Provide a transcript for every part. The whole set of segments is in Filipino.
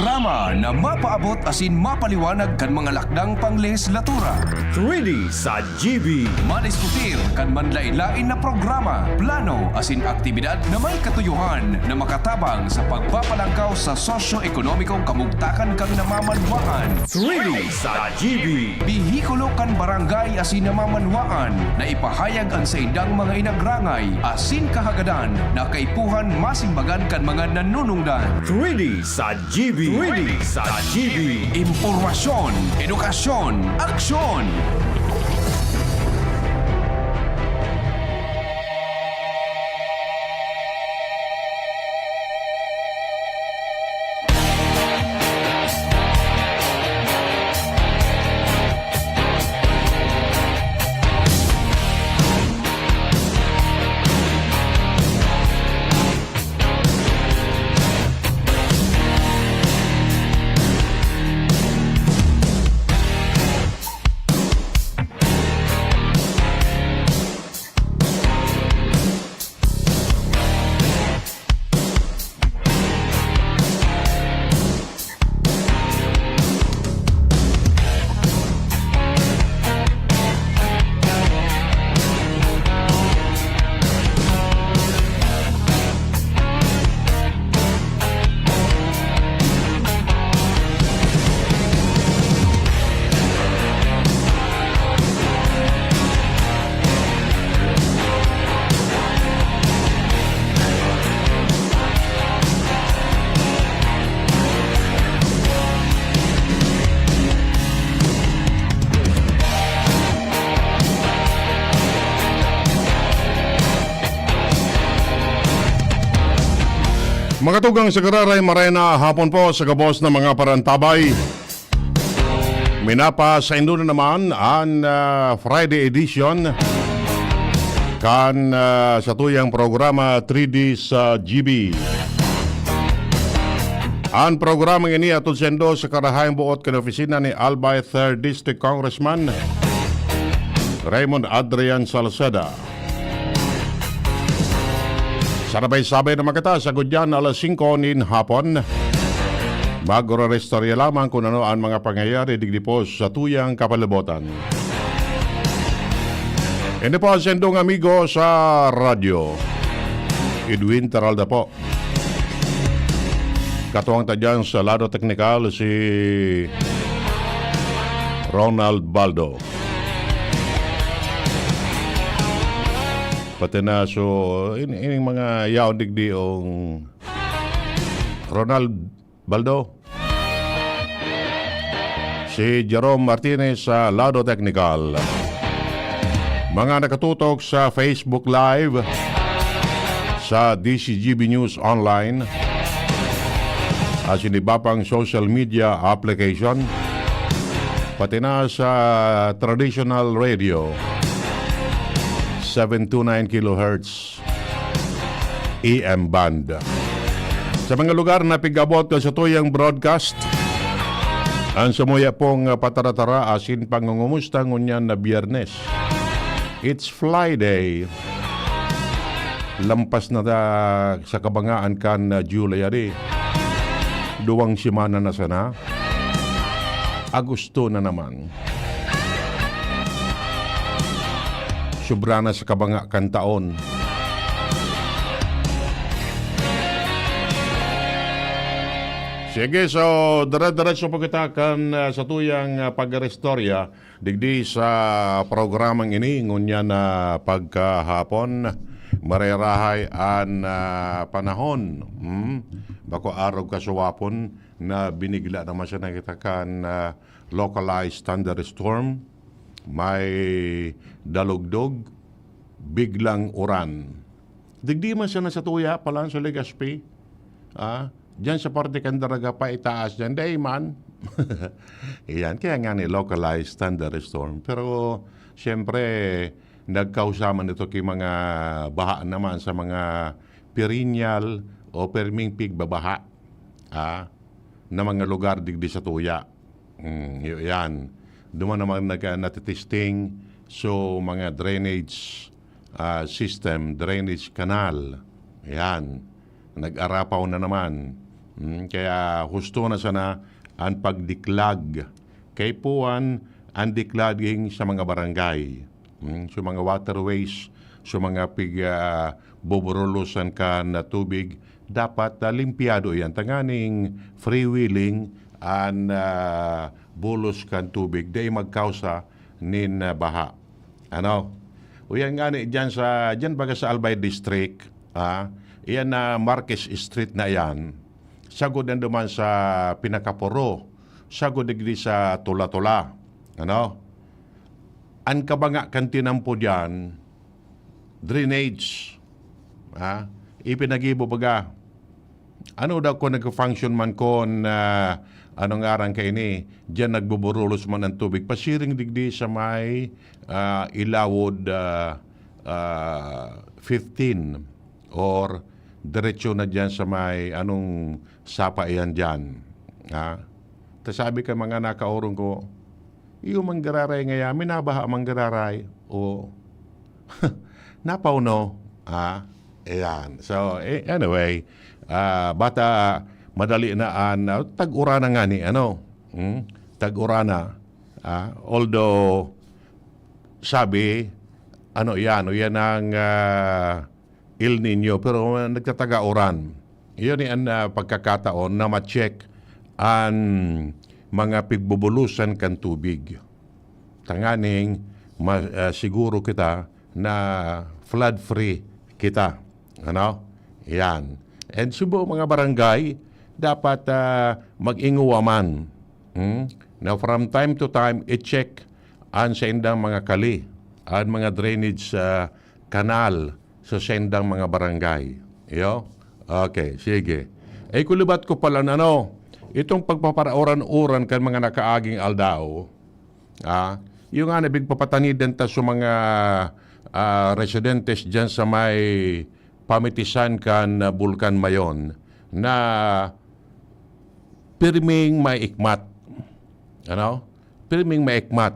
programa na mapaabot asin mapaliwanag kan mga lakdang panglehislatura. 3D sa GB. Madiskutir kan manlain-lain na programa, plano asin aktibidad na may katuyuhan na makatabang sa pagpapalangkaw sa sosyo-ekonomikong kamugtakan kang namamanwaan. 3D sa GB. Bihikulo kan barangay asin namamanwaan na ipahayag ang sa indang mga inagrangay asin kahagadan na kaipuhan masimbagan kan mga nanunungdan. 3D sa GB. 3D sa GB. Impormasyon, edukasyon, aksyon! Mga tugang sa Gararay Marena, hapon po sa gabos ng mga parantabay. Minapa sa Indo na naman ang Friday edition kan sa tuyang programa 3D sa GB. Ang programa ini atol sendo sa karahayang buot kan opisina ni Albay 3rd District Congressman Raymond Adrian Salceda. Sarabay-sabay na magkata sa gudyan alas 5 nin hapon. Magro-restorya lamang kung ano ang mga pangyayari digdi po sa tuyang kapalibutan. Hindi po ang sendong amigo sa radyo. Edwin Teralda po. Katuwang tadyan sa lado teknikal si Ronald Baldo. Pati na so ining mga yaon digdi ang Ronald Baldo, si Jerome Martinez sa Lado Technical, mga nakatutok sa Facebook Live, sa DCGB News Online, at iba pang social media application, pati na sa traditional radio 729 kHz AM band. Sa mga lugar na pigabot sa tuyang broadcast, ang sumuya pong pataratara asin pangungumusta ngunyan na Biyernes. It's Friday. Lampas na sa kabangaan kan July adi. 2 simana na sana. Agosto na naman. Sobra na sa kabanga kan taon. Sige, so dara-diretso po kita kan sa tuyang pag-restorya digdi sa programang ini ngunya na pagkahapon marerahay an panahon. Bako araw kasuwapon na binigla naman siya nakita kan localized thunderstorm. May dalugdog, biglang uran. Digdi man siya na sa tuya, palang sa Legazpi. Diyan sa parte kandaraga pa itaas dyan, day man. Iyan, kaya nga ni localized thunderstorm. Pero, siyempre, nagkausaman ito kay mga baha naman sa mga perennial o perming pigbabaha na mga lugar digdi sa tuya. Yan. Duman naman natitesting so mga drainage system, drainage canal. Yan. Nag-arapaw na naman. Kaya husto na sana ang pagdiklag. Kay puan ang diklaging sa mga barangay, sa mga waterways, sa mga buburulusan ka na tubig, dapat limpyado yan. Tanganing freewheeling ang bulos kan tubig, day magkausa nin baha. Ano? O yan nga ni, dyan baga sa Albay District, iyan na Marquez Street na yan, sagod na duman sa Pinakapuro, sagod digdi sa Tula-Tula. Ano? Ang kabanga kantinampo dyan, drainage. Ipinagibo baga. Ano daw kung nag-function man ko na anong arang kay ni, dyan nagbuburulos man ang tubig. Pasiring digdi sa may Ilawod 15 or diretsyo na dyan sa may anong sapa iyan dyan. Sabi ka mga nakaurong ko, iyo manggararay ngaya, minabaha manggararay. O, napauno. Ayan. So, anyway, bata, madali na tag-urana nga ni, tag-urana. Although, sabi, yan ang El Nino, pero nagtataga-uran. Iyon ang pagkakataon na ma-check ang mga pigbubulusan kan tubig. Tanganing siguro kita na flood-free kita. Ano? Yan. And subo mga barangay, dapat mag-inguwaman. Now from time to time, i-check ang sendang mga kali, ang mga drainage kanal sa sendang mga barangay. Yo? Okay, sige. Kulibat ko pala na itong pagpaparauran-uran kan mga nakaaging aldao, yung nga nabig papatanidan ta sa mga residentes dyan sa may pamitisan kan Bulkan Mayon na pirming may ikmat. Pirming may ikmat.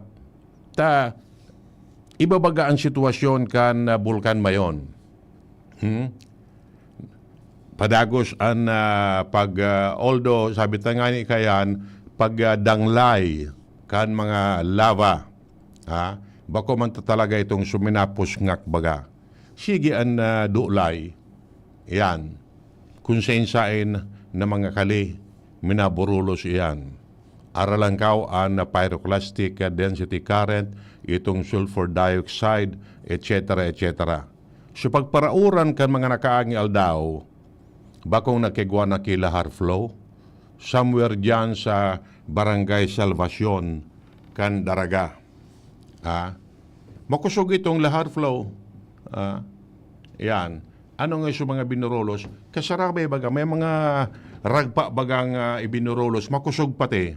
Ibabaga ang sitwasyon kan Bulkan Mayon. Padagos ang although sabi nga ni kayan pagdanglay kan mga lava, bako man talaga itong suminapos ngak baga. Sige ang dulay, yan, kung sain na mga kali, minaburulos iyan. Aralan kao ang pyroclastic density current, itong sulfur dioxide, etc. etc. So pagparauran kan mga nakaangi aldao, bakong nakigwa na kilahar flow, somewhere dyan sa Barangay Salvacion, kan Daraga. Makusog itong lahar flow. Yan. Ano nga yung mga binurolos? Kasarabay baga, may mga ragpa bagang ibinurolos, makusog pati.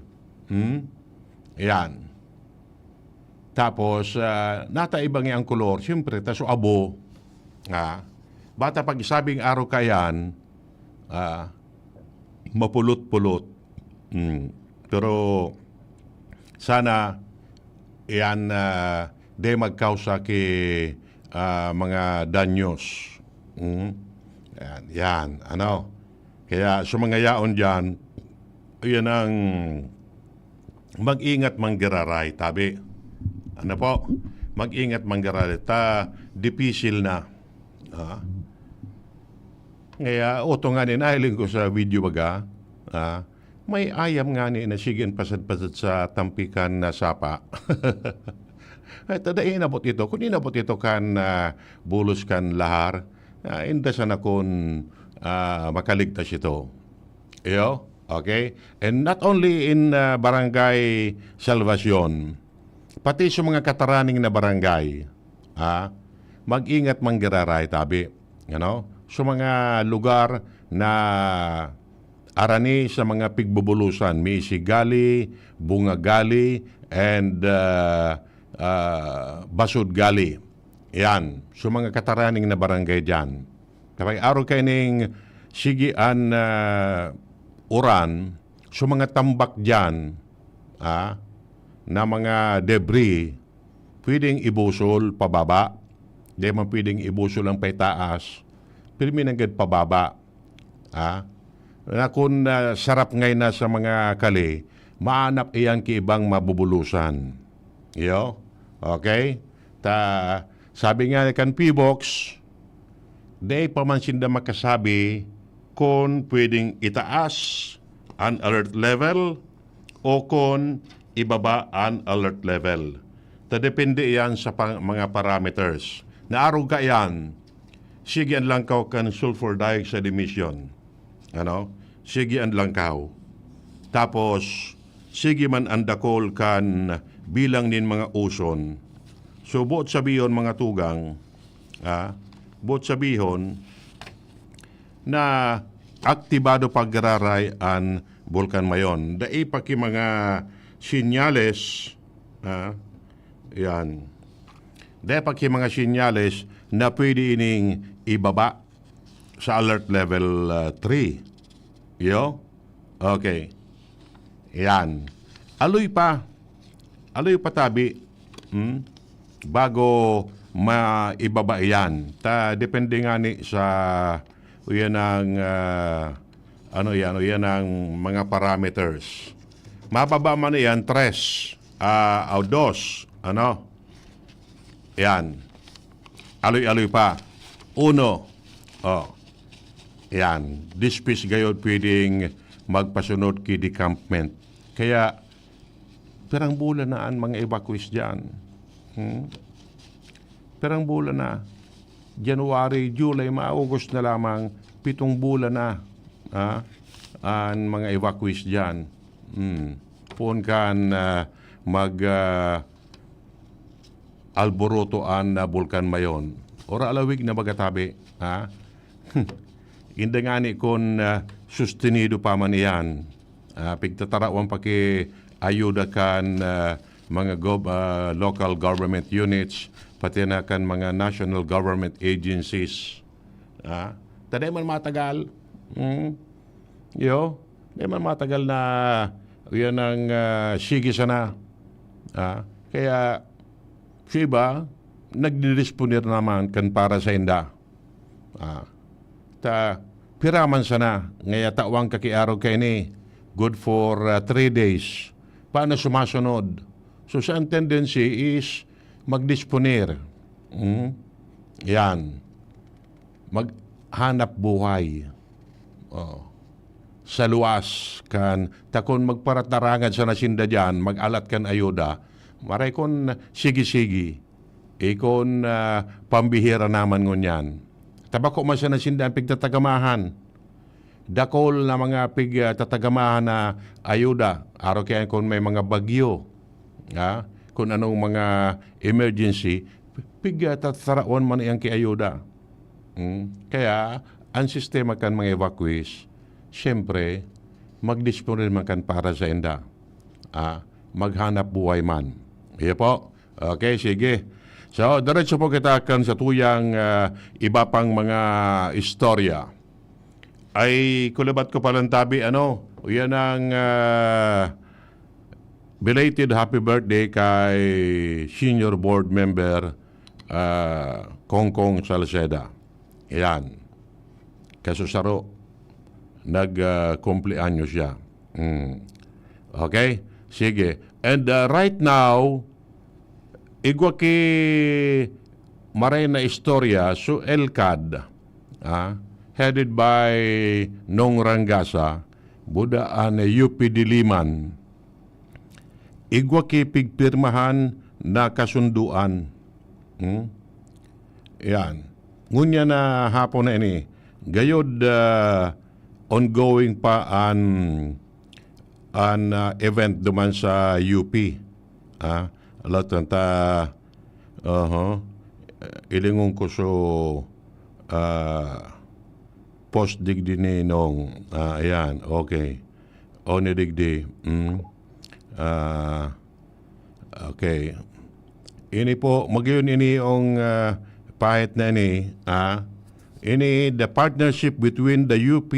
Yan. Tapos, nataibang ang kolor, siyempre, taso abo. Bata pag isabing araw kayan, mapulot-pulot. Pero sana yan de magkausa ki mga danyos. Yan. Kaya sa mga yaon dyan, yan ang mag-ingat manggararay, tabi. Mag-ingat manggararay. Dipisil na. Ngaya, oto nga ni, nahiling ko sa video baga, may ayam nga ni na sigin pasad-pasad sa tampikan na sapa. Ay, tada inabot ito. Kung inabot ito kan bulos kan lahar, indasan akong makaligtas ito. Iyo? Okay? And not only in Barangay Salvacion, pati sa mga kataraning na barangay, mag-ingat manggararay, tabi. Sa mga lugar na arani sa mga pigbubulusan, Misigali, Bungagali, and Basudgali. Yan. Sa mga kataraning na barangay dyan. Kapag araw kayo ning sigian uran, sa mga tambak dyan, na mga debris, pwedeng ibusol pababa. Di man pwedeng ibusol ang paitaas. Pero minagad pababa. na kung sarap ngayon na sa mga kali, maanap iyan ki ibang mabubulusan. Yo? Okay? Sabi nga kan P-Box, di pa man sinda makasabi kung pwedeng itaas ang alert level o kung ibaba ang alert level. Depende yan sa mga parameters. Naarog ka yan, sige ang langkaw kan sulfur dioxide emission. Ano? Sige ang langkaw. Tapos, sige man ang dakol kan bilang nin mga oson. So, buot sabiyon mga tugang, buot sabiyon na aktibado pagraray ang bulkan mayon. Dai pa ki mga sinyales, yan. Dai pa ki mga sinyales na pwede ining ibaba sa alert level 3. Yo? Okay. Yan. Aloy pa tabi. Bago maibaba yan. Depende nga ni sa yan ang yan ang mga parameters. Mababa man yan 3 o 2. Ano? Yan. Aloy pa. 1. Yan. Dispis gayod pwedeng magpasunod ki decampment. Kaya, perang bulan na ang mga evacuees dyan. Perang bulan na. January, July, August na lamang, 7 bulan na ang mga evacuees dyan. Puon kan alboroto ang bulkan mayon. Ora alawig na magatabi. Hindi nga ni kung sustenido pa man yan. Pigtatarawan pa ki ayuda kan mga local government units, pati na kan mga national government agencies. Taday man matagal. Taday man matagal na yan ang sige sana. Kaya siya nagdidisponir naman kan para sa inda. Piraman sana. Ngaya tawang kakiaraw kayo ni. Good for 3 days. Paano sumasunod? So, sa tendency is magdisponir. Yan. Maghanap buhay. Sa luwas kan takon magparatarangan sa nasinda dyan, mag-alat kan ayuda, maray kon sige-sige, ikon pambihira naman ngunyan. Tabako man sa nasinda ang pigtatagamahan. Dakol na mga pigtatagamahan na ayuda, araw kaya kung may mga bagyo, kung anong mga emergency, pigtataraon man iyang kiayuda. Kaya, ang sistema kan mga evacuees, siyempre, magdisponir man kan para sa inda. Maghanap buhay man. Iya po. Okay, sige. So, diretso po kita kan sa tuyang iba pang mga istorya. Ay, kulabat ko palang tabi, yan ang belated happy birthday kay senior board member Kongkong Salceda. Yan. Kasusaro, nag-kumpleanyo siya. Okay? Sige. And right now, igwa ki maray na istorya so ELCAD, headed by Nong Rangasa, budaan UP Diliman, igwa ki pigpirmahan na kasunduan. Yan. Ngunya na hapon na ini, gayod ongoing pa an event duman sa UP. Alatan ta ilingon ko so post digdi ni Nong. Ayan, okay. O ni digdi. Okay. Ini po, magyon ini ang pahit na ini. Ini the partnership between the UP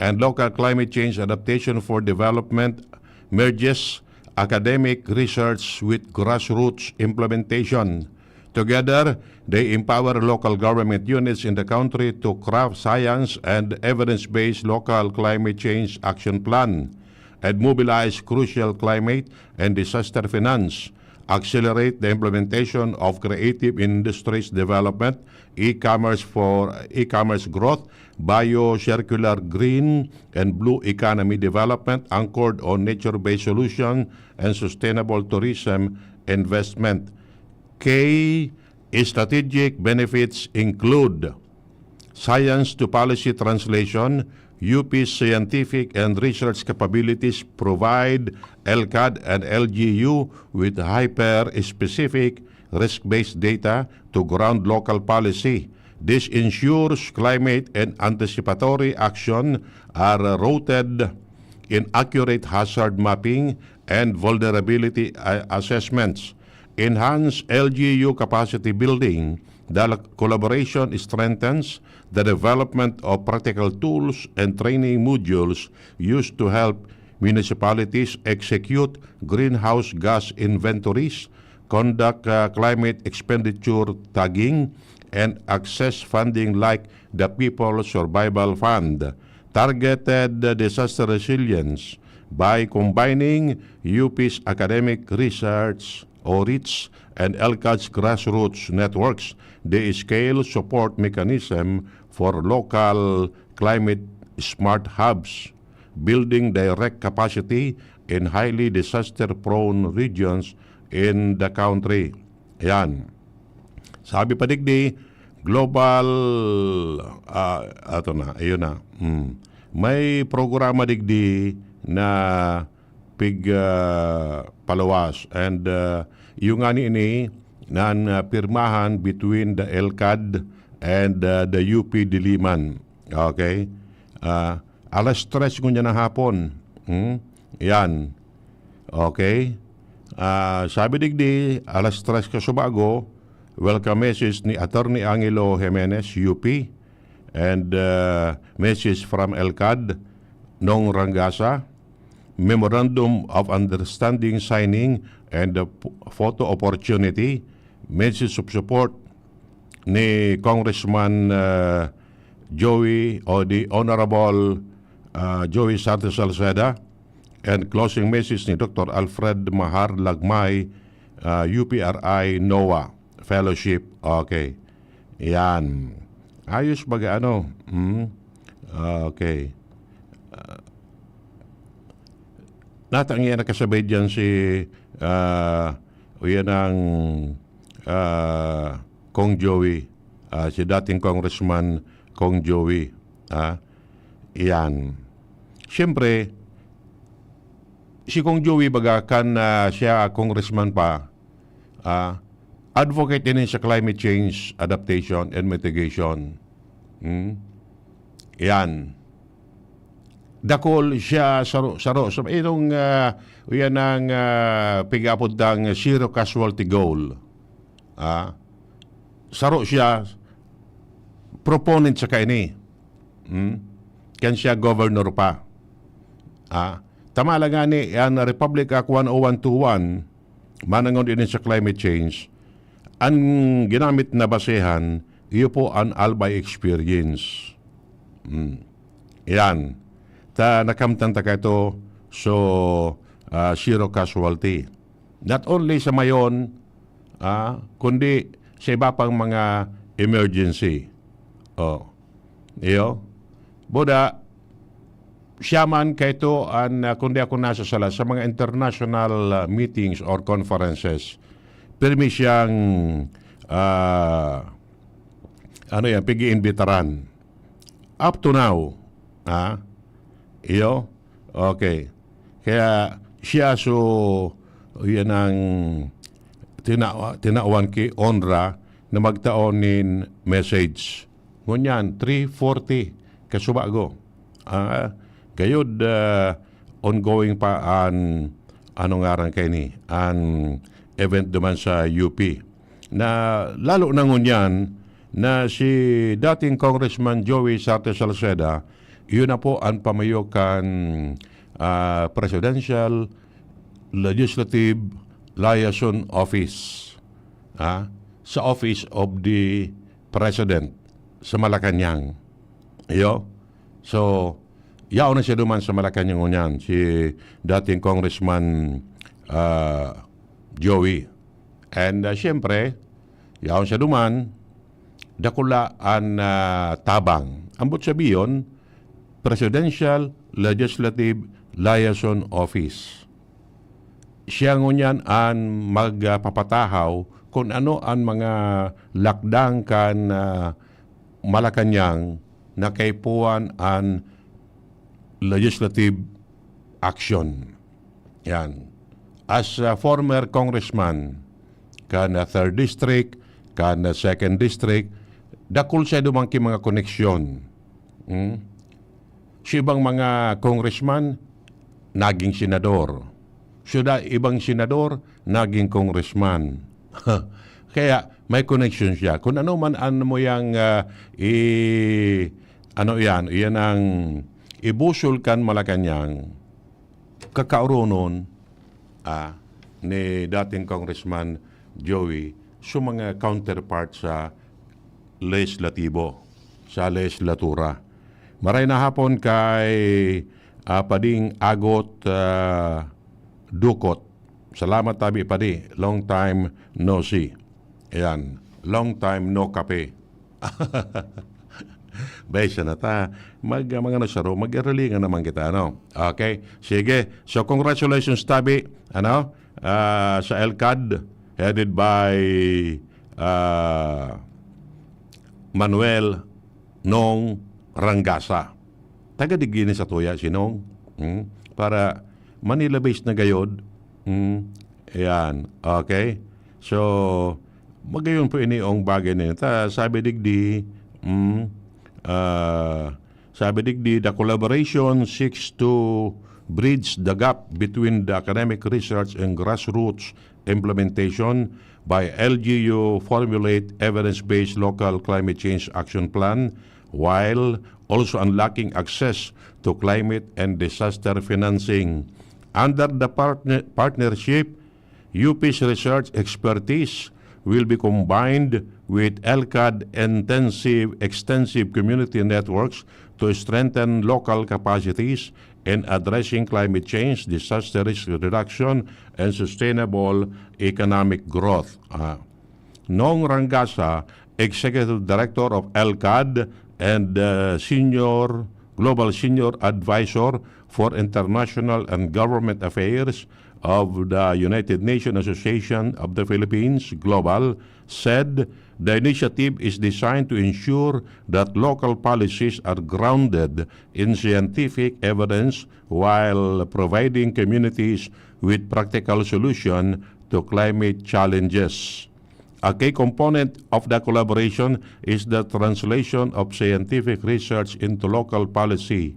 and Local Climate Change Adaptation for Development merges academic research with grassroots implementation Together, they empower local government units in the country to craft science and evidence-based local climate change action plan and mobilize crucial climate and disaster finance, accelerate the implementation of creative industries development, e-commerce growth, bio-circular green and blue economy development anchored on nature-based solution and sustainable tourism investment. Key strategic benefits include science to policy translation. UP's scientific and research capabilities provide LCAD and LGU with hyper-specific risk-based data to ground local policy. This ensures climate and anticipatory action are rooted in accurate hazard mapping and vulnerability assessments. Enhance LGU capacity building. The collaboration strengthens the development of practical tools and training modules used to help municipalities execute greenhouse gas inventories, conduct climate expenditure tagging, and access funding like the People's Survival Fund. Targeted disaster resilience by combining UP's academic research, audits, and LCAD's grassroots networks, the scale support mechanism for local climate smart hubs, building direct capacity in highly disaster-prone regions in the country. Yan. Sabi pa digdi, global, ayun na, may programa digdi na palawas and yung ani ini nan pirmahan between the LCAD and the UP Diliman. Okay? Alas 3 ngunya na hapon. Yan. Okay? Sabi digdi, alas 3 kasubago, welcome message ni Attorney Angelo Jimenez, UP, and message from LCAD, Nong Rangasa, Memorandum of Understanding signing and the photo opportunity, message of support ni Congressman Joey o the Honorable Joey Santos Salceda, and closing message ni Dr. Alfred Mahar Lagmay, UPRI NOAA Fellowship. Okay. Yan. Ayos baga ano. Okay. Natangyan na kasabay dyan si yan ang Kong Joey, si dating Congressman Kong Joey. Yan. Siyempre, si Kong Joey bagakan siya congressman pa, advocate din sa climate change adaptation and mitigation. Yan. Dakol siya saro sa itong yan ang pigapod ng zero casualty goal. Saro siya proponent sa kaini. Kan siya governor pa. Tama lang nga ni yan Republic Act 10121 manangon din sa climate change. Ang ginamit na basehan iyo po ang Albay experience. Yan. Nakamtan ta kaito so zero casualty. Not only sa mayon, kundi sa iba pang mga emergency. Iyo. Boda, siya man kaito an kundi ako nasa sala sa mga international meetings or conferences. Pirmi siyang pigi-imbitaran. Up to now, iyo? Okay. Kaya siya yan ang tinawan ki onra na magtaonin message. Ngunyan, 340 kasubago. Gayod ongoing pa anong ngaran kay ni an event duman sa UP. Na lalo na ngunyan na si dating Congressman Joey Santos Salceda, yun na po ang pamayokan Presidential Legislative Liaison Office. sa office of the President sa Malacanang. Iyo. So, yaw na siya duman sa Malacanang unyan, si dating Congressman Joey. And siyempre, yaw siya duman, dakula ang tabang. Ambot sabiyon, Presidential Legislative Liaison Office. Siya ngunyan ang magpapatahaw kung ano ang mga lakdang kan Malacanang na kaipuan ang legislative action. Yan. As a former congressman, kan 3rd District, kan 2nd District, dakul siya dumangki mga koneksyon. Si ibang mga congressman, naging senador. Siya ibang senador, naging congressman. Kaya may connection siya. Kung ano man ano mo yang yan ang ibusol kan Malacanang, kakauronon ni dating Congressman Joey sa mga counterpart sa legislatibo, sa legislatura. Maray na hapon kay Pading Agot Dukot. Salamat tabi Padi. Long time no see. Ayan. Long time no kape. Besa na ta. Mga nasaro, mag-aralingan naman kita, ano? Okay? Sige. So, congratulations, Tabi, sa LCAD, headed by Manuel Nong Rangasa. Taga-digini sa tuya, sinong? Para Manila-based na gayod. Ayan. Okay? So, magayon po iniong bagay na yun. Sabi digdi, the collaboration seeks to bridge the gap between the academic research and grassroots implementation by LGU formulate evidence-based local climate change action plan while also unlocking access to climate and disaster financing. Under the partnership, UP's research expertise will be combined with LCAD extensive community networks to strengthen local capacities in addressing climate change, disaster risk reduction, and sustainable economic growth. Nong Rangasa, Executive Director of LCAD and Global Senior Advisor for International and Government Affairs of the United Nations Association of the Philippines, Global, said the initiative is designed to ensure that local policies are grounded in scientific evidence while providing communities with practical solutions to climate challenges. A key component of the collaboration is the translation of scientific research into local policy.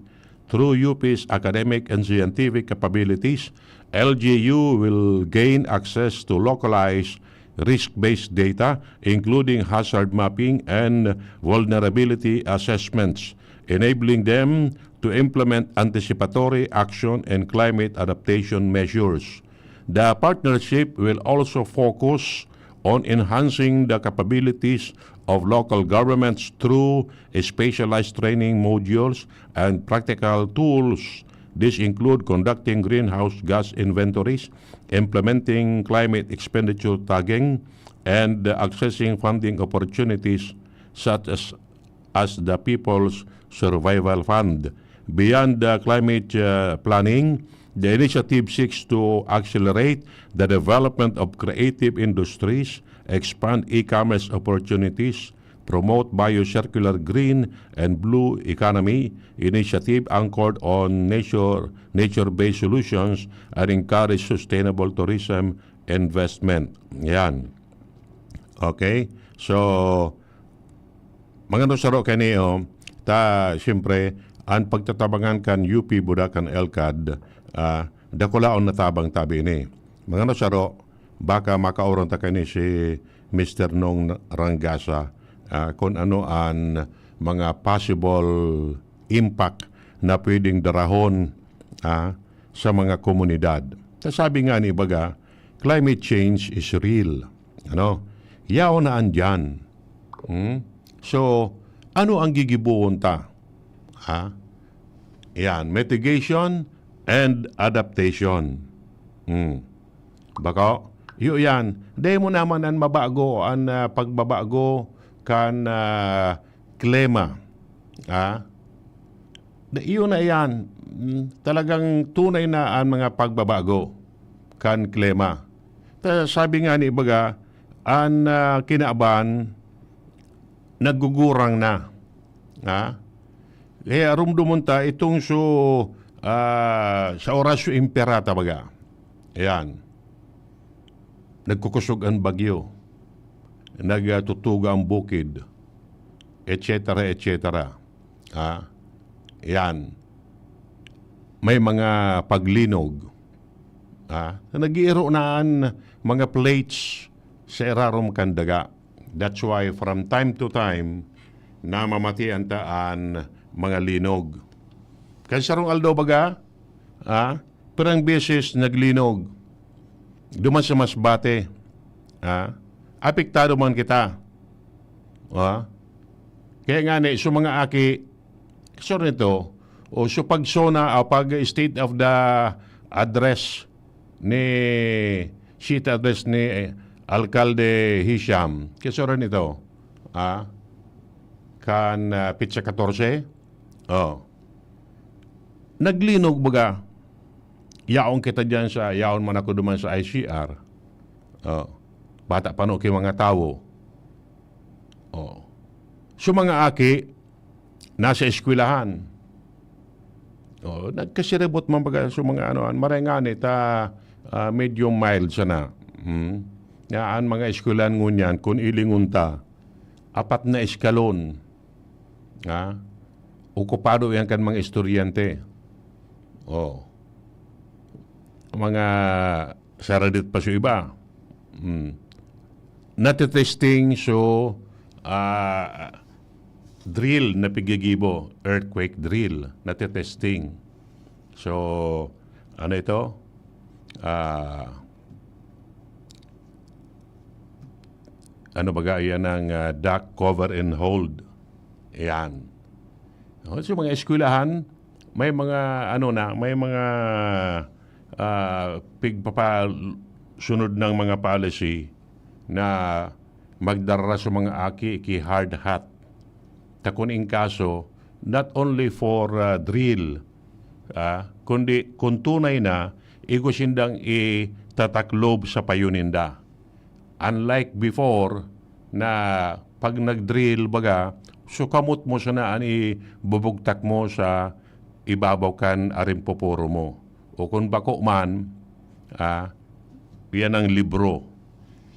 Through UP's academic and scientific capabilities, LGU will gain access to localized risk-based data, including hazard mapping and vulnerability assessments, enabling them to implement anticipatory action and climate adaptation measures. The partnership will also focus on enhancing the capabilities of local governments through specialized training modules and practical tools. These include conducting greenhouse gas inventories, implementing climate expenditure tagging, and accessing funding opportunities such as the People's Survival Fund. Beyond the climate planning, the initiative seeks to accelerate the development of creative industries, expand e-commerce opportunities, promote biocircular green and blue economy initiative anchored on nature-based solutions, and encourage sustainable tourism investment. Yan. Okay? So, mga nasaro kaniyo, siyempre, ang pagtatabangan kan UP Budakan LCAD, dakulaon na tabang tabi ni. Mga nasaro, baka makauron ta kani si Mr. Nong Rangasa, kung ano ang mga possible impact na pwedeng darahon sa mga komunidad. Sabi nga ni Baga, climate change is real. yaw na andyan. So, ano ang gigibuon ta? Ha? Yan, mitigation and adaptation. Bako, yan. Di mo naman ang mabago, ang pagbabago kan klima. Ha? Iyon na yan. Talagang tunay na ang mga pagbabago kan klima. Sabi nga ni Ibaga, ang kinaaban, nagugurang na. Ha? Kaya rumdumunta itong sa orasyo imperata baga. Ayan. Nagkukusog ang bagyo. Nagtutuga ang bukid. Etc. etc. Ha? Ayan. May mga paglinog. Ha? Nag-iiro naan mga plates sa irarom kandaga. That's why from time to time, namamatian taan mga linog. Kasi sarong aldaw baga, perang beses naglinog. Duman sa Masbate. Apektado man kita. Kaya nga ni, so mga aki, so nito, o so pagsona, o pag state of the address ni, sheet address ni Alcalde Hisham, kasi rin ito, kan Pitsa 14, naglinog baga, yaon kita dyan yaon man ako duman sa ICR, bata pa no kay mga tao, so mga aki, nasa eskwelahan, nagkasiribot man baga, so mga marenganit, medyo mild sana, Yaan mga eskwelahan ngunyan, kung ilingunta, 4 na eskalon, okupado yan kan mga estudyante. Mga saradit pa sa iba. Natitesting drill na pigigibo, earthquake drill, natitesting. So, ano ito? Ano baga, yan ang duck, cover, and hold. Yan. So, mga eskwelahan, may mga, may mga sunod ng mga policy na magdara sa mga aki ki hard hat. Takon in kaso, not only for drill, kundi kung tunay na, igusindang itataklob sa payuninda. Unlike before, na pag nag-drill baga, so kamot mo sa naan, ibubugtak mo sa ibabaw kan arimpoporo mo. O kung bako man, yan ang libro.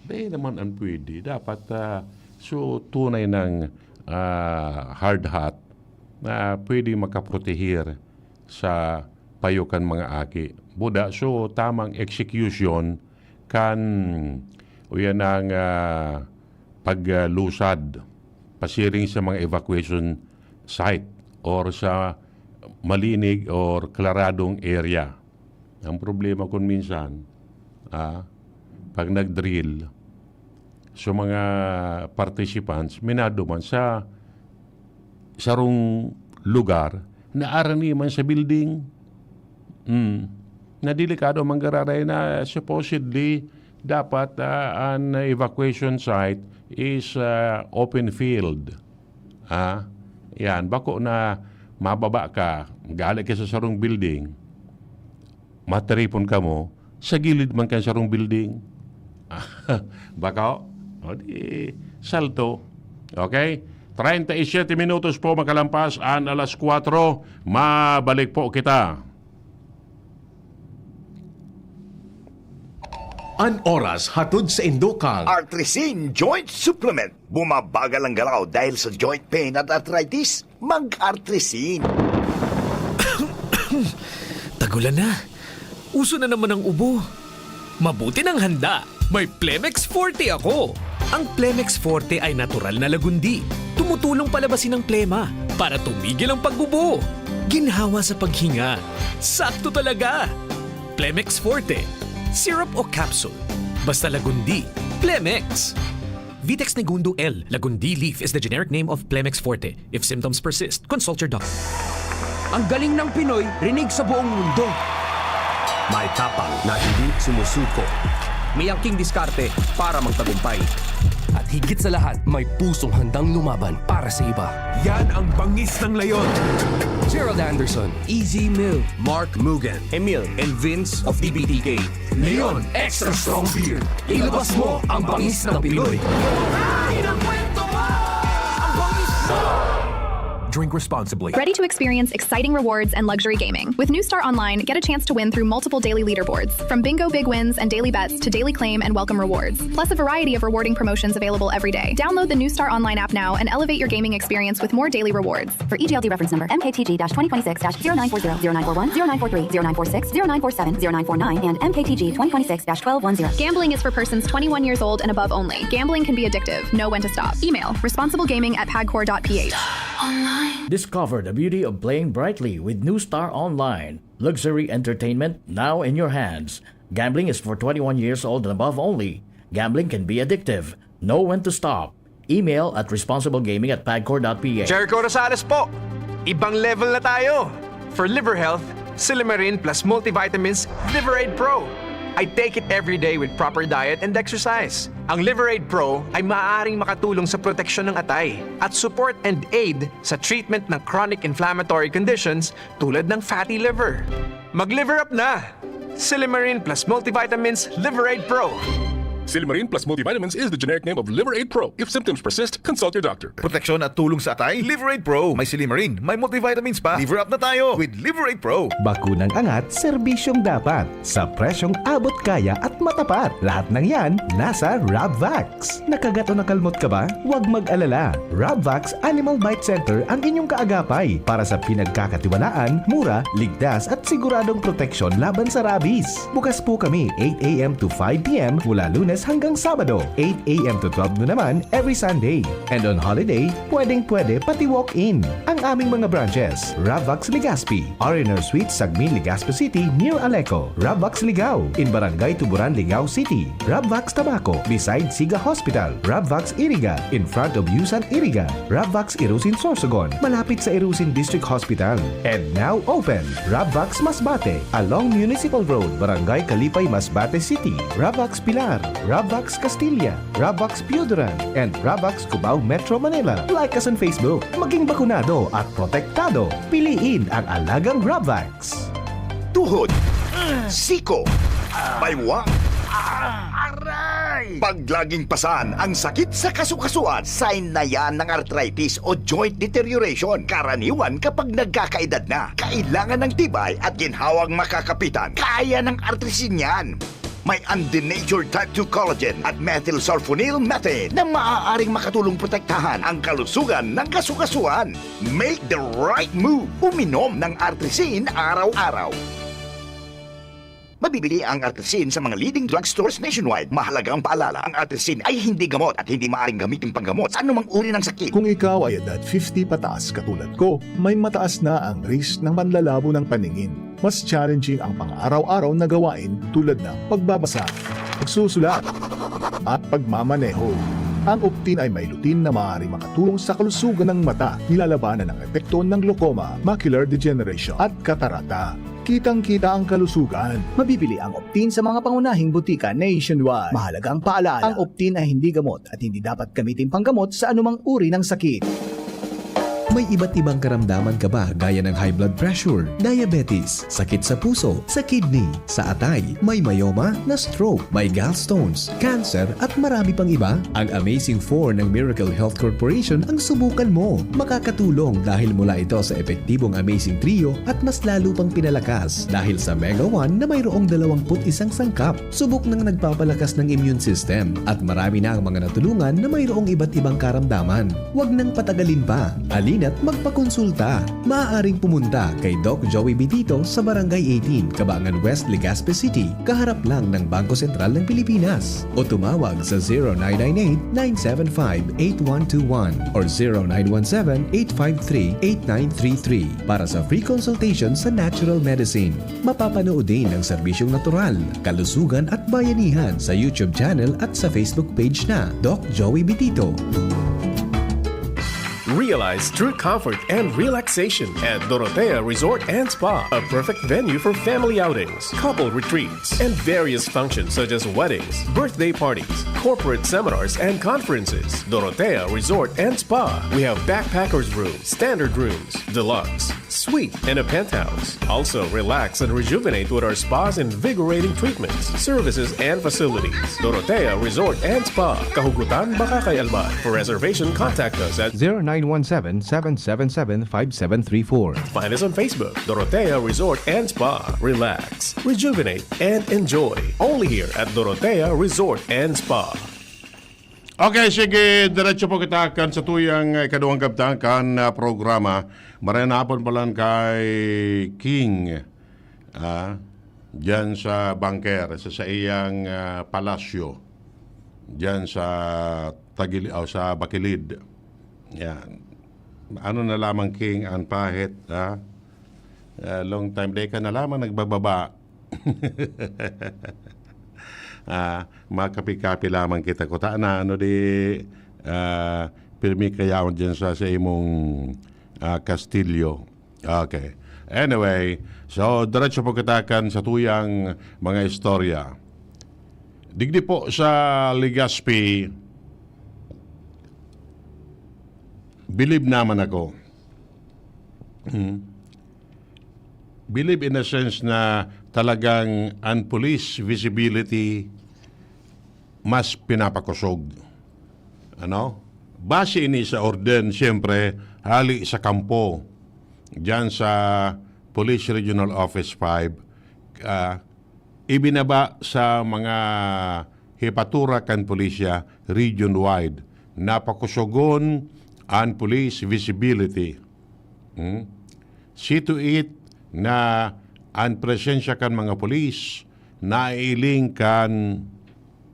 Di naman ang pwede. Dapat, so tunay ng hard hat na pwede makaprotehir sa payukan mga aki. Buda, so tamang execution kan o yan ang paglusad, pasiring sa mga evacuation site or sa malinig or klaradong area. Ang problema kung minsan, pag nag-drill, so mga participants, minado man sa sarong lugar na arani man sa building, na delikado manggararay na supposedly dapat an evacuation site is open field. Yan, bako na mababa ka, galing ka sa sarong building, mataripon ka mo, sa gilid man ka sa sarong building. Bako, di salto. Okay? 37 minutos po makalampas an alas 4, mabalik po kita. An oras hatod sa Indokang. Artrisin Joint Supplement. Bumabagal ang galaw dahil sa joint pain at arthritis. Mag-Artrisin. Tagulan na. Uso na naman ang ubo. Mabuti ng handa. May Plemex Forte ako. Ang Plemex Forte ay natural na lagundi. Tumutulong palabasin ang plema para tumigil ang pagbubo. Ginhawa sa paghinga. Sakto talaga. Plemex Forte. Syrup o capsule. Basta lagundi. Plemex. Vitex Negundo L. Lagundi leaf is the generic name of Plemex Forte. If symptoms persist, consult your doctor. Ang galing ng Pinoy, rinig sa buong mundo. May tapang na hindi sumusuko. May angking diskarte para magtagumpay. At higit sa lahat, may pusong handang lumaban para sa iba. Yan ang bangis ng leyon. Gerald Anderson, Easy Mill, Mark Mugen, Emil, and Vince of DBTK. Leon Extra Strong Beer. Ilabas mo ang bangis ng Pinoy. Drink responsibly. Ready to experience exciting rewards and luxury gaming? With New Star Online, get a chance to win through multiple daily leaderboards, from bingo big wins and daily bets to daily claim and welcome rewards, plus a variety of rewarding promotions available every day. Download the New Star Online app now and elevate your gaming experience with more daily rewards. For EGLD reference number MKTG-2026-0940-0941, 0943, 0946, 0947, 0949, and MKTG 2026-1210. Gambling is for persons 21 years old and above only. Gambling can be addictive. Know when to stop. Email responsiblegaming@pagcor.ph. Discover the beauty of playing brightly with New Star Online. Luxury entertainment now in your hands. Gambling is for 21 years old and above only. Gambling can be addictive. Know when to stop. Email at responsiblegaming@pagcor.ph. Jericho Rosales po. Ibang level na tayo. For liver health, Silimarin plus multivitamins Liverade Pro. I take it every day with proper diet and exercise. Ang Liverade Pro ay maaaring makatulong sa proteksyon ng atay at support and aid sa treatment ng chronic inflammatory conditions tulad ng fatty liver. Mag-liver up na! Silimarin plus multivitamins Liverade Pro. Silimarin plus multivitamins is the generic name of Liverade Pro. If symptoms persist, consult your doctor. Proteksyon at tulong sa atay, Liverade Pro. May Silimarin, may multivitamins pa. Liver up na tayo with Liverade Pro. Bakunang angat, serbisyong dapat. Sa presyong abot kaya at matapat. Lahat ng yan, nasa Rabvax. Nakagat o nakalmot ka ba? Huwag mag-alala. Rabvax Animal Bite Center ang inyong kaagapay para sa pinagkakatiwalaan, mura, ligtas at siguradong proteksyon laban sa rabies. Bukas po kami 8 a.m. to 5 p.m. mula Lunes hanggang Sabado, 8 a.m. to 12 noon naman every Sunday. And on holiday, pwedeng-pwede pati walk-in. Ang aming mga branches, Rabvax Legazpi, R&R Suites, Sagmin, Legazpi City, near Aleco. Rabvax Ligao, in Barangay Tuburan, Ligao City. Rabvax Tabaco, beside Siga Hospital. Rabvax Iriga, in front of Yusan Iriga. Rabvax Irusin Sorsogon, malapit sa Irusin District Hospital. And now open, Rabvax Masbate, along Municipal Road, Barangay Kalipay, Masbate City. Rabvax Pilar, Rabvax Castilla, Rabvax Piudaran, and Rabvax Cubao Metro Manila. Like us on Facebook. Maging bakunado at protektado. Piliin ang alagang Rabvax. Tuhod, siko, baywang, pag laging pasan ang sakit sa kasukasuan, sign na yan ng arthritis o joint deterioration. Karaniwan kapag nagkakaedad na, kailangan ng tibay at ginhawang makakapitan. Kaya ng artrisin yan. May undenatured type 2 collagen at methylsulfonyl methane na maaaring makatulong protektahan ang kalusugan ng kasukasuan. Make the right move. Uminom ng Artrisin araw-araw. Mabibili ang Artrisin sa mga leading drugstores nationwide. Mahalaga ang paalala, ang Artrisin ay hindi gamot at hindi maaaring gamitin panggamot sa anumang uri ng sakit. Kung ikaw ay edad 50 pataas katulad ko, may mataas na ang risk ng panlalabo ng paningin. Mas challenging ang pang-araw-araw na gawain tulad ng pagbabasa, pagsusulat, at pagmamaneho. Ang Optin ay may lutin na maaaring makatulong sa kalusugan ng mata, nilalabanan ang epekto ng glaucoma, macular degeneration at katarata. Kitang-kita ang kalusugan. Mabibili ang Optin sa mga pangunahing butika nationwide. Mahalaga ang paalala, ang Optin ay hindi gamot at hindi dapat gamitin panggamot sa anumang uri ng sakit. May iba't ibang karamdaman ka ba gaya ng high blood pressure, diabetes, sakit sa puso, sa kidney, sa atay, may myoma, na stroke, may gallstones, cancer at marami pang iba? Ang Amazing 4 ng Miracle Health Corporation ang subukan mo. Makakatulong dahil mula ito sa epektibong Amazing Trio at mas lalo pang pinalakas dahil sa Mega 1 na mayroong 21 sangkap. Subok ng nagpapalakas ng immune system at marami na ang mga natulungan na mayroong iba't ibang karamdaman. Huwag nang patagalin pa. Alina at magpakonsulta. Maaaring pumunta kay Doc Joey Bitito sa Barangay 18, Cabangan West, Legazpi City, kaharap lang ng Bangko Sentral ng Pilipinas. O tumawag sa 0998-975-8121 or 0917-853-8933 para sa free consultation sa natural medicine. Mapapanood din ang serbisyong natural, kalusugan at bayanihan sa YouTube channel at sa Facebook page na Doc Joey Bitito. Realize true comfort and relaxation at Dorotea Resort and Spa, a perfect venue for family outings, couple retreats, and various functions such as weddings, birthday parties, corporate seminars, and conferences. Dorotea Resort and Spa. We have backpackers rooms, standard rooms, deluxe, suite, and a penthouse. Also, relax and rejuvenate with our spa's invigorating treatments, services, and facilities. Dorotea Resort and Spa, Kahugutan, Bakakay, Alban. For reservation, contact us at 0917-777-5734. Find us on Facebook, Dorotea Resort and Spa. Relax, rejuvenate, and enjoy. Only here at Dorotea Resort and Spa. Okay, sige, diretso po kita kan sa tuyang ikaduhang gabtang kan programa. Maranapon pa lang kay King dyan sa Bangker, sa iyang palasyo dyan sa sa Bakilid. Yan. Ano na lamang King ang pahit, long time day ka na lamang nagbababa. Makapi-kapi lamang kita ko na ano di pirmi kayawan dyan sa imong Castillo. Okay. Anyway, so diretso po kitakan sa tuyang mga istorya. Digdi po sa Legazpi, believe naman ako. Believe in a sense na talagang ang police visibility mas pinapakusog. Ano? Base ini sa orden, siyempre, hali sa kampo. Diyan sa Police Regional Office 5, ibinaba sa mga hepatura kan pulisya region-wide. Napakusugon ang police visibility. See to it na ang presensya kan mga pulis nailing kan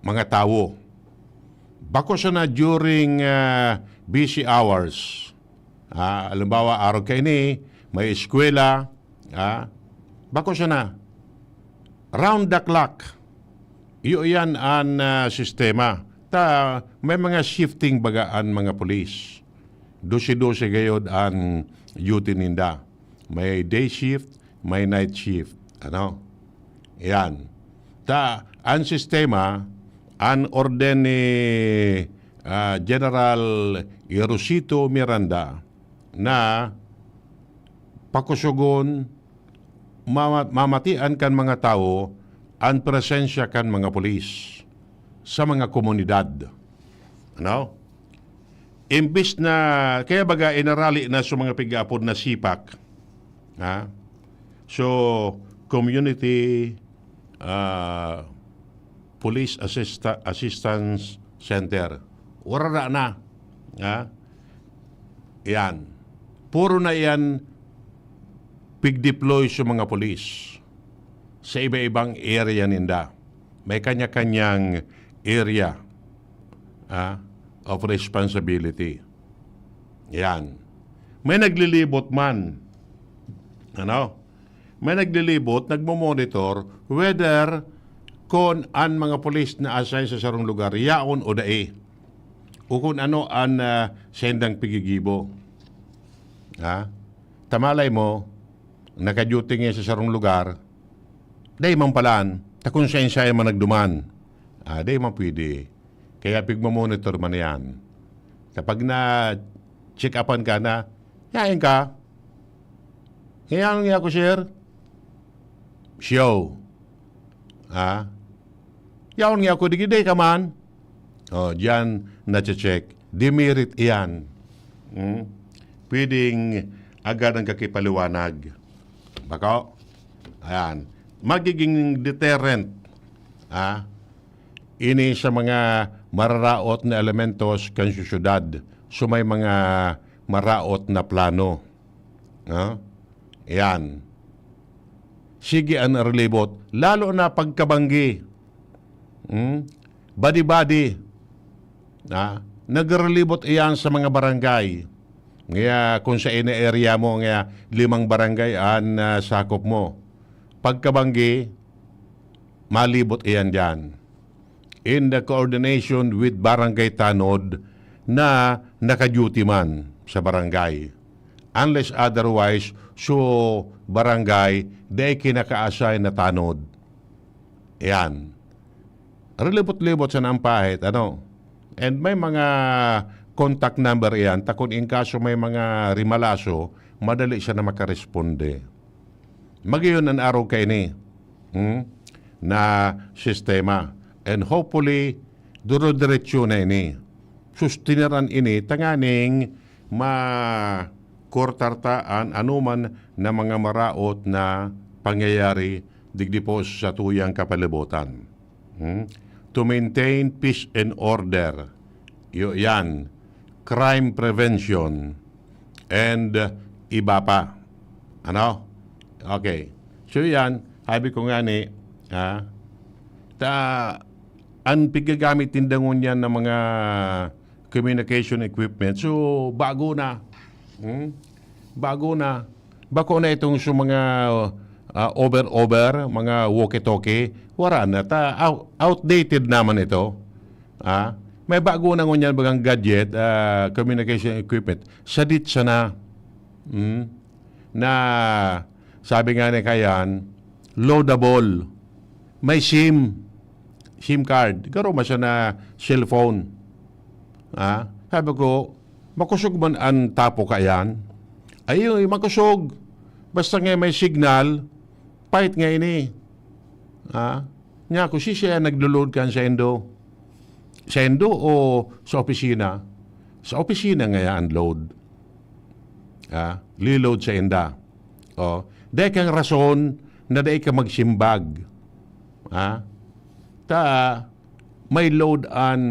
mga tao. Bako siya na during busy hours. Alimbawa, araw kayo ni, may eskwela. Bako siya na. Round the clock. Iyan ang sistema. May mga shifting bagaan mga pulis. 12-12 gayod ang duty ninda. May day shift, may night shift. Ano? Yan. Ang sistema, ang orden ni General Erosito Miranda na pakusugon, mamatian kan mga tao ang presensya kan mga pulis sa mga komunidad. Ano? Imbis na, kaya baga inarali na sa mga pig-apod na sipak. So, community police assistance center. Wala na. Yan. Puro na yan pig-deploy sa mga police sa iba-ibang area ninda. May kanya-kanyang area of responsibility. Yan. May naglilibot man. Ano? May naglilibot, nagmo-monitor whether kung ang mga polis na assign sa sarong lugar, yaon o dae. O kung ano ang sendang pigigibo. Tamalay mo, nakaduty nga sa sarong lugar, dahi man palaan, takun siya man nagduman. Dahi man pwede. Kaya pigmamonitor man yan. Kapag na-check upan ka na, yain ka. Yain nga ako, sir. Show. Yaon nga ako, digiday ka man. Diyan na-check. Demerit iyan. Pwedeng agad ang kakipaliwanag. Bako? Ayan. Magiging deterrent. Ini sa mga mararaot na elementos kan syudad. So may mga maraot na plano. Yan. Sige ang relibot, lalo na pagkabanggi. Badi-badi. Nagrelibot iyan sa mga barangay. Ngaya kung sa area mo, ngaya 5 barangay ang sakop mo. Pagkabanggi, malibot iyan dyan. In the coordination with barangay tanod na naka-duty man sa barangay. Unless otherwise, so barangay, di kinaka-assign na tanod. Yan. Relibot-libot sa nampahit, And may mga contact number yan. Takon in kaso may mga rimalaso, madali siya na makaresponde. Magayon ang araw kayo ni na sistema. And hopefully, duro-diretsyo na ini. Sustiniran ini, tanganing makortartaan anuman na mga maraot na pangyayari digdi po sa tuyang kapalibutan. To maintain peace and order. Yan. Crime prevention. And iba pa. Okay. So yan, sabi ko nga ni, ang pigagamit tindangon yan ng mga communication equipment. So, bago na. Bago na. Bako na itong sa mga over, mga walkie-talkie. Wala na. Outdated naman ito. May bago na ngunyan bagang gadget, communication equipment. Sadit siya na. Na sabi nga ni Kayan, loadable. May SIM card. Garo man siya na cellphone. Sabi ko, makusog man ang tapo kayan. Ayun, makusog. Basta nga may signal, pahit nga ini. Nga ko siya naglo-load ka sa endo. Sa endo o sa opisina? Sa opisina nga yan load. Liload sa enda. Dahil kang rason na dahil ka magsimbag. May load an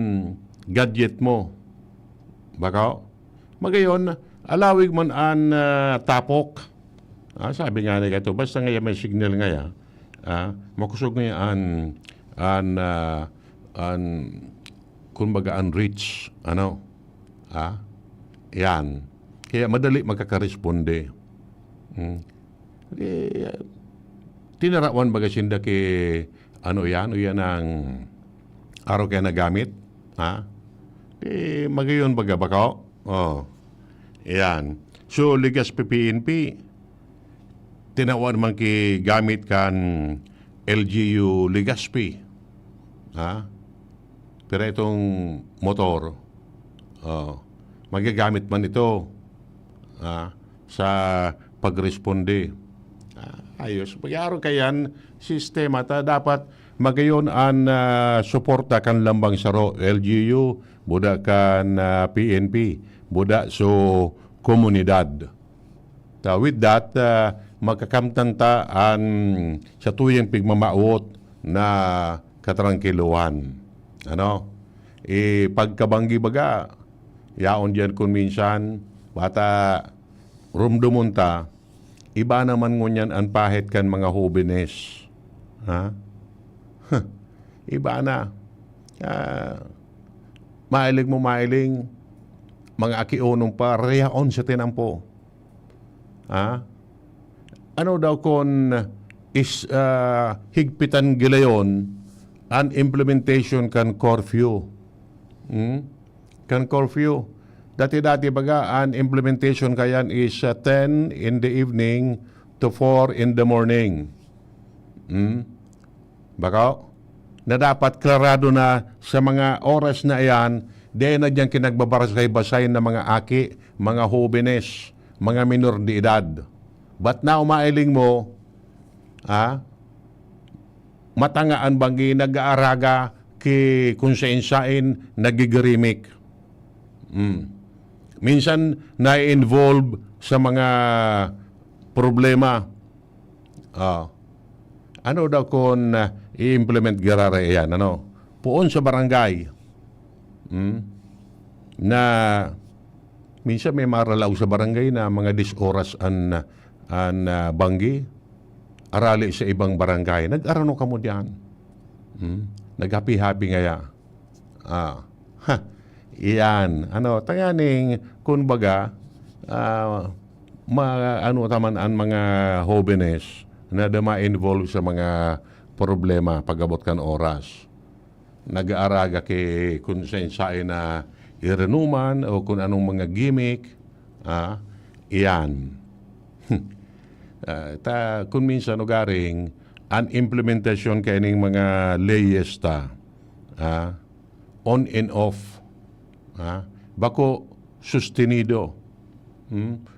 gadget mo. Baka? Magayon, alawig man an tapok. Sabi nga na ito, basta nga may signal nga makusog nga kumbaga unreach. Yan. Kaya madali magkakaresponde. Tinarawan baga sinda yan ang araw kaya nagamit. Magayon baga baka. Yan. So, ligas PPNP, tinawan man gamit kan LGU Ligaspi. Pero itong motor, magagamit man ito sa pagresponde. Ayos. Pag-araw kayan, sistema dapat magayon ang suporta kan lambang saro LGU, buda kan PNP, buda so komunidad. With that, magkakamtanta ang sa tuyang pigmamaot na katrangkiluan. Pagkabanggi baga, yaon diyan kung minsan, bata rumdumunta, iba naman ngunyan ang pahit kan mga hobines. Iba na. Mailing, mga akionong pa, rehaon sa tinampo. Ano daw kung higpitan gilayon ang implementation kan curfew. Kan curfew. Dati-dati baga, ang implementation kayan is 10 in the evening to 4 in the morning. Baka, na dapat klarado na sa mga oras na iyan, dahil na dyan kinagbabarasay-basay na mga aki, mga jóvenes, mga minor de edad. But now, mailing mo, matangaan bangi, nag-aaraga kung sain-sain, nagigirimik. Minsan, na-involve sa mga problema. Ano daw kung i-implement garara yan? Puon sa barangay na Minsan may maralaw sa barangay na mga 10 oras an banggi, arali sa ibang barangay. Nag-arano ka mo diyan. Nag-happy-happy ngaya. Iyan. Tanganing, kumbaga, taman ang mga hobbiness na ma-involve sa mga problema pag-abot kan oras. Nag-aaraga kay kung saan na irenuman o kung anong mga gimmick. Iyan. Kung minsan ugaring ang implementasyon kaining mga layers on and off. Bako sustenido.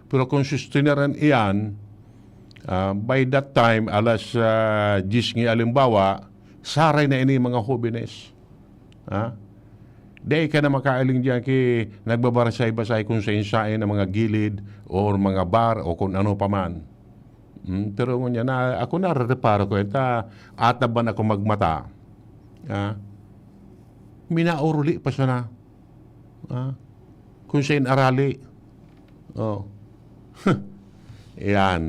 Pero kung susteneran iyan, by that time, alas 10 ng alimbawa, saray na ini mga hobbiness. Di ka na makaaling diyan ki nagbabarasay-basay kung sa-insay na mga gilid o mga bar o kung ano paman. Pero ngunya na ako na-reparo ko ataban ako magmata. Minauruli pa siya na. Kung saan arali. Yan.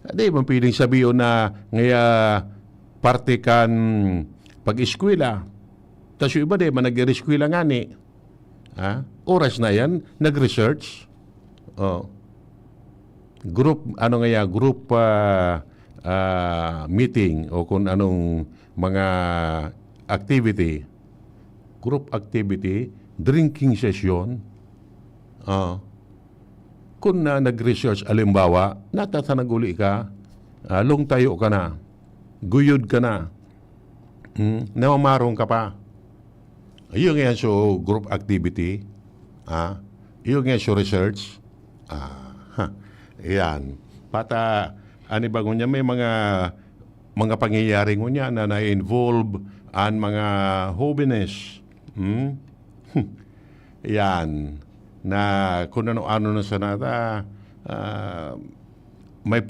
Di ba piling sabihin na ngaya parte kan pag-eskwela. Tapos yung iba di ba nag-eskwela nga ni. Oras na yan, nag-research. Group, group meeting o kung anong mga activity. Group activity, drinking session. Kung nag-research, alimbawa, natatanaguli ka, long tayo ka na, guyod ka na, namamarong ka pa. Yung yan so group activity, yung yan so research, yan. Pata, ano ba ngunya, may mga pangyayari ngunya na na-involve ang mga hobbiness. Yan. Na kung ano na sanata, may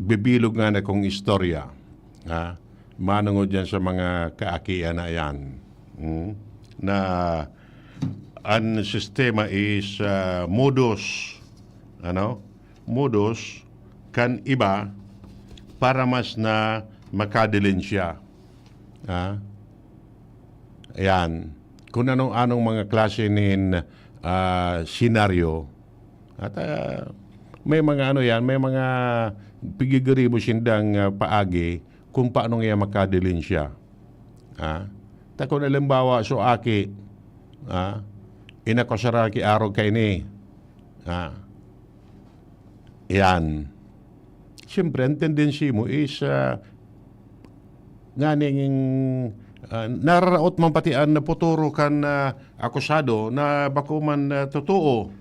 bibilog nga na kong istorya. Manungod yan sa mga kaakian na yan. Na ang sistema is modus. Modus kan iba para mas na makadilin siya. Ayan. Kung anong mga klase nin senaryo. At may mga may mga pigigaribo sindang paagi kung paano nga makadilin siya. Kung alimbawa, so aki, inakosara ki araw kay ni. Yan. Siyempre, ang tendency mo is nararaot man pati ang puturo kan akusado na bako man totoo.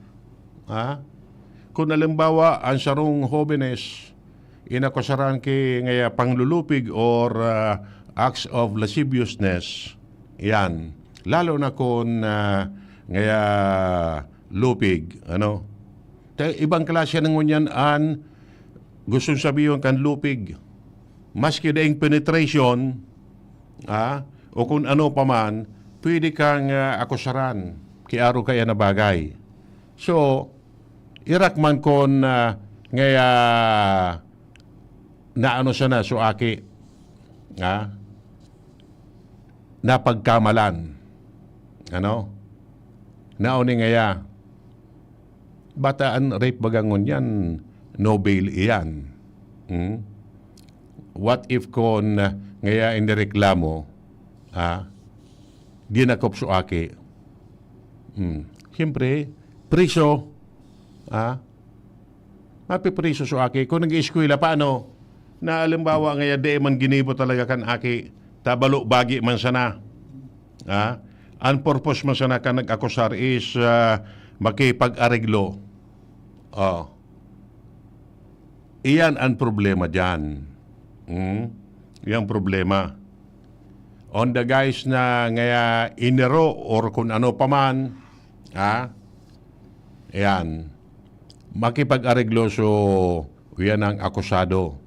Kung alimbawa, ang sarong hobbiness, inakusaran ki ngaya panglulupig or acts of lasciviousness. Yan. Lalo na kung ngaya lupig. Ibang klase ng ngunyan an gustong sabihin kan lupig. Maski daing penetration, o kung ano pa man, pwede kang akusaran kiaro kaya na bagay. So, irak man kon ngaya naano siya na so aki napagkamalan. Naoni ngaya bataan rape bagangon yan, no bail iyan. What if kon ngaya indireklamo, ginakop so aki. Siyempre, priso, mapipriso so aki. Kung nag-eskwela, paano? Na alimbawa ngaya de man ginibo talaga kan aki, tabalo bagi man sana. Ang purpose man sana kan nag-akusar is makipag-areglo. Iyan ang problema dyan. Iyang problema. On the guys na ngaya inero or kung ano paman, ayan, makipag-areglo so yan ang akusado.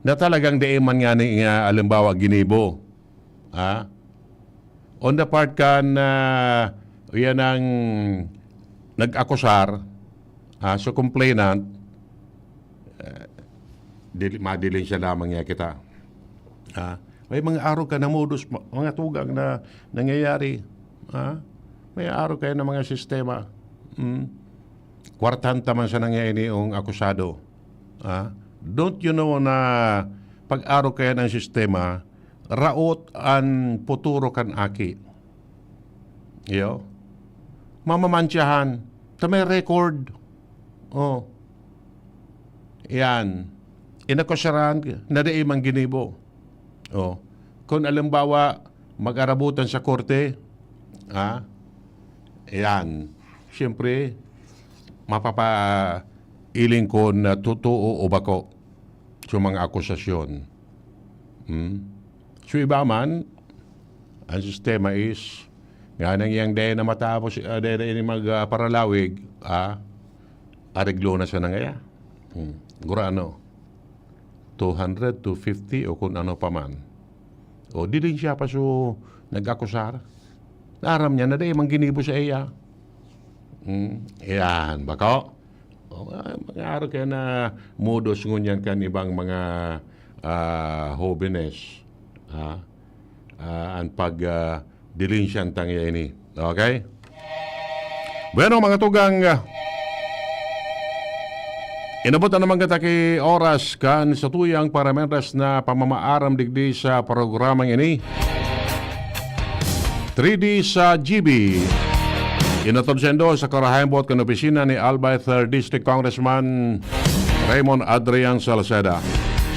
Na talagang man nga ni alimbawa ginibo. On the part kan yan ang nag-akusar sa complainant, madilin siya lamang niya kita. May mga araw ka na modus, mga tugang na nangyayari. May araw kayo ng mga sistema. Kwartahan taman sa nangyayari yung akusado. Don't you know na pag-araw kayo ng sistema, raot ang puturo kan aki. Yo. Mamamantyahan. Ta may record. Oh. Yan. Inakusaran na di imang ginibo. Oh. Kung alimbawa mag-arabutan sa korte, yan. Siyempre, mapapailing ko na totoo o bako sa mga akusasyon. So iba man, ang sistema is nga nang iyang dahil na matapos dahil magparalawig, areglo na siya na ngaya. Gurano? 200 to 50 o kung ano pa man. O di din siya pa so nag-akusar. Naram niya na dahil mangginibo sa iya. Yan, bako? Mga araw kaya na modus ngunyan kan ibang mga hobbiness. Ang dilin siyang tangya ini. Okay? Bueno, mga tugang, inabot na naman kita kay oras kan sa tuyang paramentas na pamamaaram digdi sa programang ini. 3D sa GB. Inatonsendo sa karahayambot kan opisina ni Albay 3rd District Congressman Raymond Adrian Salceda.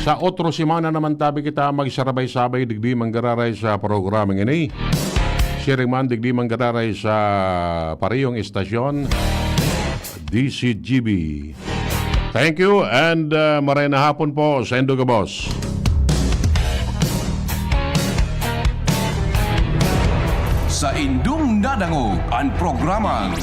Sa otro simana naman tabi kita magsarabay-sabay digdi manggararay sa programang ini. Sharing man digdi manggararay sa parehong istasyon DCGB. Thank you and maray na hapon po sa Indoga Boss. Sa Indung Nadangog, ang programang